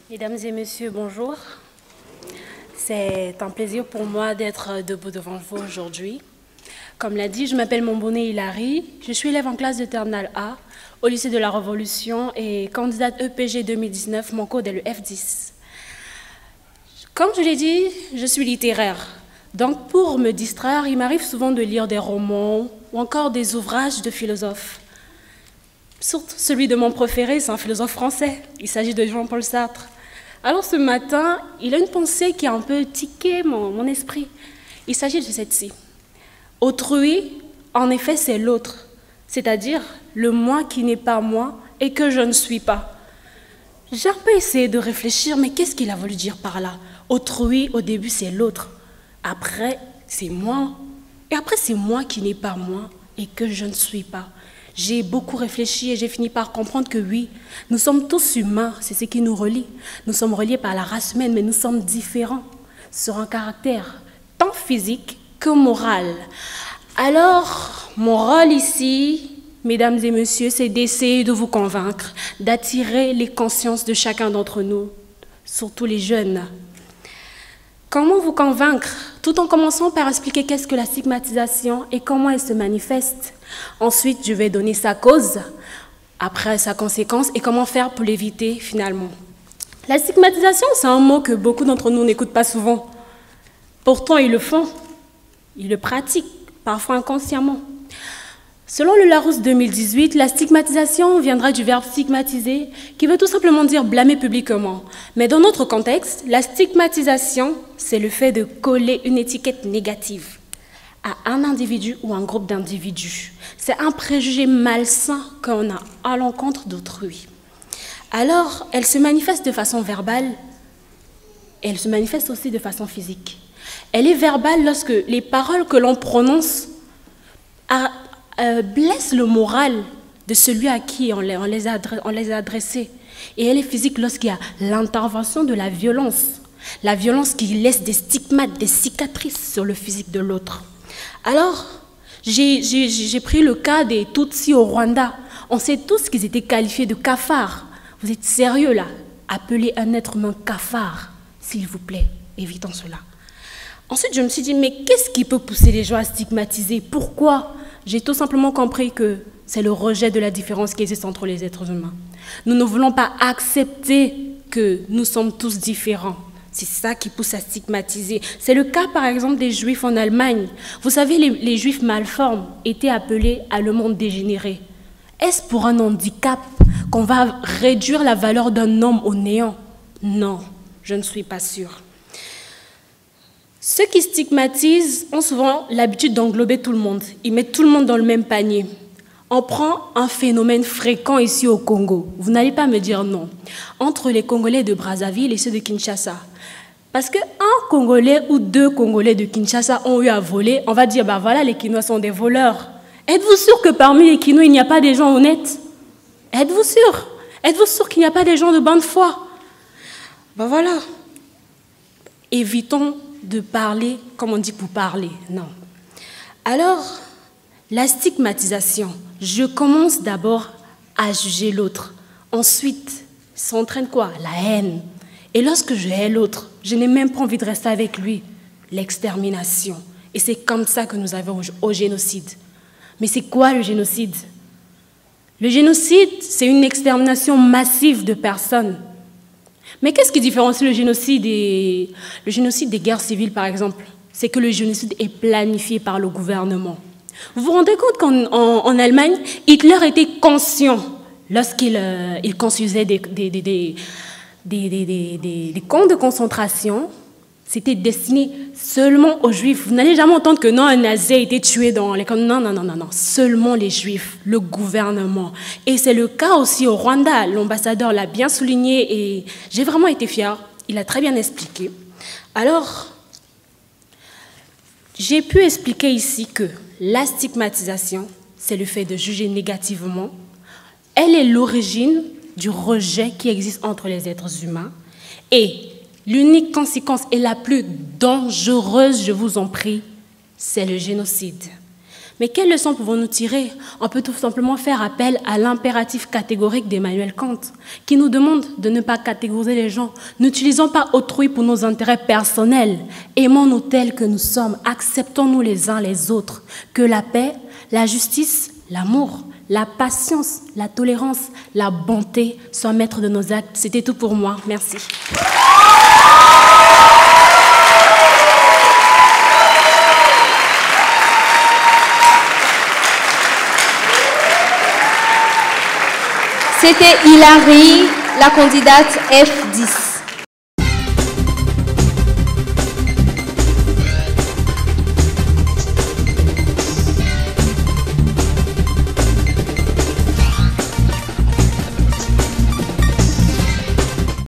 Mesdames et messieurs, bonjour. C'est un plaisir pour moi d'être debout devant vous aujourd'hui. Comme l'a dit, je m'appelle Mombone Hilary, je suis élève en classe de terminale A au lycée de la Révolution et candidate EPG 2019, mon code est le F10. Comme je l'ai dit, je suis littéraire. Donc pour me distraire, il m'arrive souvent de lire des romans ou encore des ouvrages de philosophes. Surtout celui de mon préféré, c'est un philosophe français. Il s'agit de Jean-Paul Sartre. Alors ce matin, il a une pensée qui a un peu tiqué mon esprit. Il s'agit de celle-ci. Autrui, en effet, c'est l'autre, c'est-à-dire le moi qui n'est pas moi et que je ne suis pas. J'ai un peu essayé de réfléchir, mais qu'est-ce qu'il a voulu dire par là? Autrui, au début, c'est l'autre. Après, c'est moi. Et après, c'est moi qui n'est pas moi et que je ne suis pas. J'ai beaucoup réfléchi et j'ai fini par comprendre que oui, nous sommes tous humains, c'est ce qui nous relie. Nous sommes reliés par la race humaine, mais nous sommes différents sur un caractère tant physique que moral. Alors, mon rôle ici, mesdames et messieurs, c'est d'essayer de vous convaincre, d'attirer les consciences de chacun d'entre nous, surtout les jeunes. Comment vous convaincre? Tout en commençant par expliquer qu'est-ce que la stigmatisation et comment elle se manifeste. Ensuite, je vais donner sa cause, après sa conséquence et comment faire pour l'éviter finalement. La stigmatisation, c'est un mot que beaucoup d'entre nous n'écoutent pas souvent. Pourtant, ils le font, ils le pratiquent, parfois inconsciemment. Selon le Larousse 2018, la stigmatisation viendra du verbe stigmatiser, qui veut tout simplement dire blâmer publiquement. Mais dans notre contexte, la stigmatisation, c'est le fait de coller une étiquette négative à un individu ou un groupe d'individus. C'est un préjugé malsain qu'on a à l'encontre d'autrui. Alors, elle se manifeste de façon verbale, et elle se manifeste aussi de façon physique. Elle est verbale lorsque les paroles que l'on prononce blesse le moral de celui à qui on les a adressés. Et elle est physique lorsqu'il y a l'intervention de la violence qui laisse des stigmates, des cicatrices sur le physique de l'autre. Alors, j'ai pris le cas des Tutsis au Rwanda. On sait tous qu'ils étaient qualifiés de cafards. Vous êtes sérieux là? Appelez un être humain cafard, s'il vous plaît, évitons cela. Ensuite, je me suis dit, mais qu'est-ce qui peut pousser les gens à stigmatiser? Pourquoi? J'ai tout simplement compris que c'est le rejet de la différence qui existe entre les êtres humains. Nous ne voulons pas accepter que nous sommes tous différents. C'est ça qui pousse à stigmatiser. C'est le cas, par exemple, des Juifs en Allemagne. Vous savez, les Juifs malformes étaient appelés à le monde dégénéré. Est-ce pour un handicap qu'on va réduire la valeur d'un homme au néant? Non, je ne suis pas sûre. Ceux qui stigmatisent ont souvent l'habitude d'englober tout le monde. Ils mettent tout le monde dans le même panier. On prend un phénomène fréquent ici au Congo. Vous n'allez pas me dire non. Entre les Congolais de Brazzaville et ceux de Kinshasa. Parce qu'un Congolais ou deux Congolais de Kinshasa ont eu à voler, on va dire, bah voilà, les Kinois sont des voleurs. Êtes-vous sûr que parmi les Kinois, il n'y a pas des gens honnêtes? Êtes-vous sûr? Êtes-vous sûr qu'il n'y a pas des gens de bonne foi? Ben voilà. Évitons de parler, comme on dit, pour parler. Non. Alors, la stigmatisation, je commence d'abord à juger l'autre. Ensuite, ça entraîne quoi? La haine. Et lorsque je hais l'autre, je n'ai même pas envie de rester avec lui. L'extermination. Et c'est comme ça que nous avons au génocide. Mais c'est quoi le génocide? Le génocide, c'est une extermination massive de personnes. Mais qu'est-ce qui différencie le génocide des guerres civiles, par exemple? C'est que le génocide est planifié par le gouvernement. Vous vous rendez compte qu'en Allemagne, Hitler était conscient lorsqu'il construisait des camps de concentration. C'était destiné seulement aux Juifs. Vous n'allez jamais entendre que non, un nazi a été tué dans les camps. Non, non, non, non, non. Seulement les Juifs, le gouvernement. Et c'est le cas aussi au Rwanda. L'ambassadeur l'a bien souligné et j'ai vraiment été fière. Il a très bien expliqué. Alors, j'ai pu expliquer ici que la stigmatisation, c'est le fait de juger négativement. Elle est l'origine du rejet qui existe entre les êtres humains. Et l'unique conséquence et la plus dangereuse, je vous en prie, c'est le génocide. Mais quelles leçons pouvons-nous tirer? On peut tout simplement faire appel à l'impératif catégorique d'Emmanuel Kant, qui nous demande de ne pas catégoriser les gens. N'utilisons pas autrui pour nos intérêts personnels. Aimons-nous tels que nous sommes. Acceptons-nous les uns les autres. Que la paix, la justice, l'amour, la patience, la tolérance, la bonté soient maîtres de nos actes. C'était tout pour moi. Merci. C'était Hilary, la candidate F10.